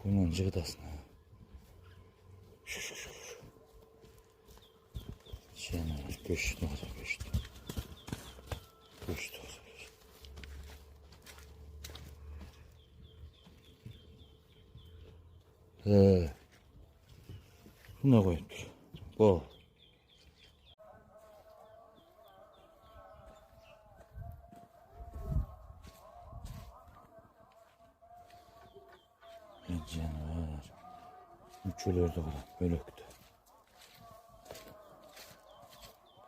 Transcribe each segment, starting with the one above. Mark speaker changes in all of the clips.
Speaker 1: Bunun cıgıdasın ha. Şu. Şeyler, göçtü o da göçtü. Göçtü o da göçtü. Buna koyup dur. Bol. Canavar. Üçülerde kalan bölüktü.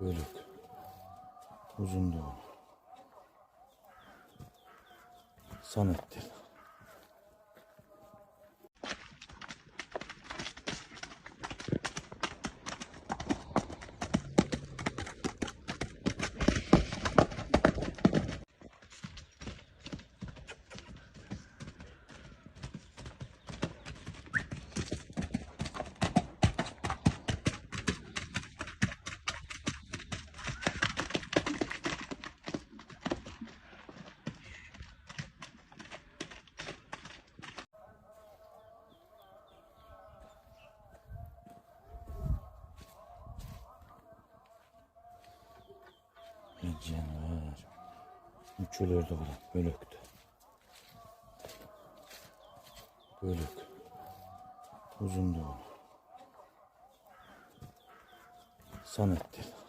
Speaker 1: Bölük. Uzun doğru. Sanettir. Canavar. Üçülerde kalan bölüktü. Bölük. Uzun doğru. Sanettir.